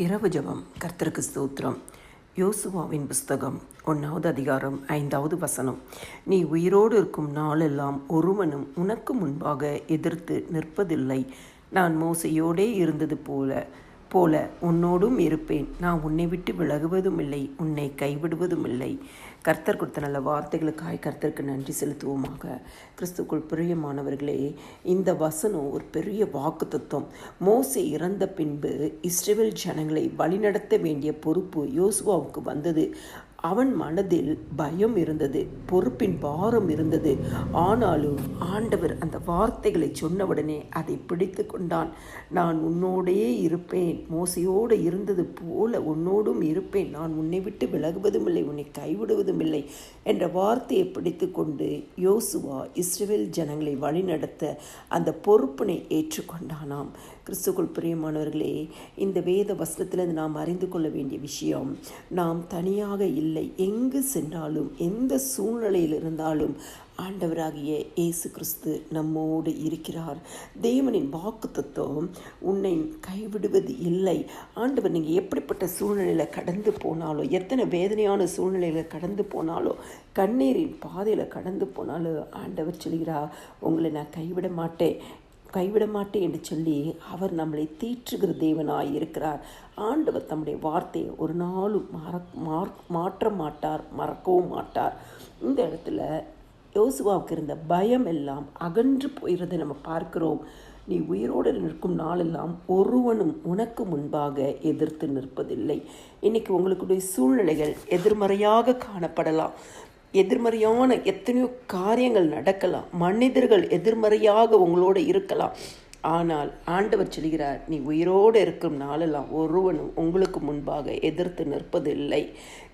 இரவு ஜெபம். கர்த்தருக்கு ஸ்தோத்திரம். யோசுவாவின் புஸ்தகம் 1வது அதிகாரம் 5வது வசனம். நீ உயிரோடு இருக்கும் நாளெல்லாம் ஒருவனும் உனக்கு முன்பாக எதிர்த்து நிற்பதில்லை. நான் மோசையோடே இருந்தது போல உன்னோடும் இருப்பேன். நான் உன்னை விட்டு விலகுவதும் இல்லை, உன்னை கைவிடுவதும் இல்லை. கர்த்தர் கொடுத்த நல்ல வார்த்தைகளுக்காய் கர்த்தருக்கு நன்றி செலுத்துவோமாக. கிறிஸ்துக்குள் பிரியமானவர்களே, இந்த வசனம் ஒரு பெரிய வாக்கு தத்துவம். மோசே இறந்த பின்பு இஸ்ரவேல் ஜனங்களை வழிநடத்த வேண்டிய பொறுப்பு யோசுவாவுக்கு வந்தது. அவன் மனதில் பயம் இருந்தது, பொறுப்பின் பாரம் இருந்தது. ஆனாலும் ஆண்டவர் அந்த வார்த்தைகளை சொன்னவுடனே அதை பிடித்து கொண்டான். நான் உன்னோடே இருப்பேன், மோசையோடு இருந்தது போல உன்னோடும் இருப்பேன். நான் உன்னை விட்டு விலகுவதும் இல்லை, உன்னை கைவிடுவதும் இல்லை என்ற வார்த்தையை பிடித்து கொண்டு யோசுவா இஸ்ரவேல் ஜனங்களை வழிநடத்த அந்த பொறுப்பினை ஏற்றுக்கொண்டானாம். கிறிஸ்துக்குள் பிரியமானவர்களே, இந்த வேத வசனத்திலிருந்து நாம் அறிந்து கொள்ள வேண்டிய விஷயம், நாம் தனியாக இல்லை. எங்கு சென்றாலும் எந்த சூழ்நிலையில் இருந்தாலும் ஆண்டவராகிய இயேசு கிறிஸ்து நம்மோடு இருக்கிறார். தேவனின் வாக்கு தத்துவம் உன்னை கைவிடுவது இல்லை. ஆண்டவர் நீங்கள் எப்படிப்பட்ட சூழ்நிலையில் கடந்து போனாலோ, எத்தனை வேதனையான சூழ்நிலையில் கடந்து போனாலோ, கண்ணீரின் பாதையில் கடந்து போனாலோ, ஆண்டவர் சொல்கிறார், உங்களை நான் கைவிட மாட்டேன் என்று சொல்லி அவர் நம்மளை தீற்றுகிற தேவனாய் இருக்கிறார். ஆண்டவர் தம்முடைய வார்த்தையை ஒரு நாளும் மாற்ற மாட்டார், மறக்கவும் மாட்டார். இந்த இடத்துல யோசுவாவுக்கு இருந்த பயம் எல்லாம் அகன்று போயிறதை நம்ம பார்க்கிறோம். நீ உயிரோடு நிற்கும் நாளெல்லாம் ஒருவனும் உனக்கு முன்பாக எதிர்த்து நிற்பதில்லை. இன்னைக்கு உங்களுடைய சூழ்நிலைகள் எதிர்மறையாக காணப்படலாம். எதிர்மறையான எத்தனையோ காரியங்கள் நடக்கலாம். மனிதர்கள் எதிர்மறையாக உங்களோடு இருக்கலாம். ஆனால் ஆண்டவர் சொல்கிறார், நீ உயிரோடு இருக்கும் நாளெல்லாம் ஒருவனும் உங்களுக்கு முன்பாக எதிர்த்து நிற்பதில்லை.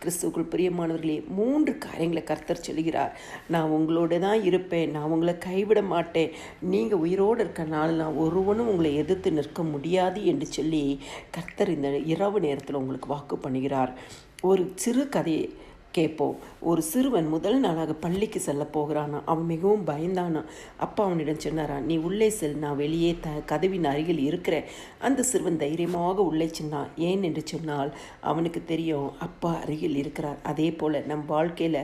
கிறிஸ்துவுக்குள் பிரியமானவர்களே, 3 காரியங்களை கர்த்தர் சொல்கிறார். நான் உங்களோட தான் இருப்பேன், நான் உங்களை கைவிட மாட்டேன், நீங்கள் உயிரோடு இருக்க நாளெல்லாம் ஒருவனும் உங்களை எதிர்த்து நிற்க முடியாது என்று சொல்லி கர்த்தர் இந்த இரவு நேரத்தில் உங்களுக்கு வாக்கு பண்ணுகிறார். ஒரு சிறு கதையை கேட்போம். ஒரு சிறுவன் முதல் நாளாக பள்ளிக்கு செல்ல போகிறானா. அவன் மிகவும் பயந்தானா. அப்பா அவனிடம் சொன்னாரான், நீ உள்ளே செல், நான் வெளியே கதவின் அருகில் இருக்கிறேன். அந்த சிறுவன் தைரியமாக உள்ளே சென்றான். ஏன் என்று சொன்னால் அவனுக்கு தெரியும் அப்பா அருகில் இருக்கிறார். அதே போல் நம் வாழ்க்கையில்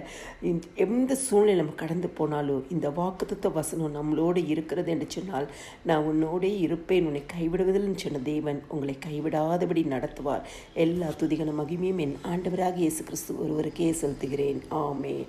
எந்த சூழ்நிலை நம்ம கடந்து போனாலும் இந்த வாக்குத்தத்த வசனம் நம்மளோடு இருக்கிறது என்று சொன்னால், நான் உன்னோடே இருப்பேன், உன்னை கைவிடுவதில்லை சொன்ன தேவன் உங்களை கைவிடாதபடி நடத்துவார். எல்லா துதிகன மகிமையும் என் ஆண்டவராக இயேசு கிறிஸ்து ஒருவருக்கே செலுத்துகிறேன். ஆமென்.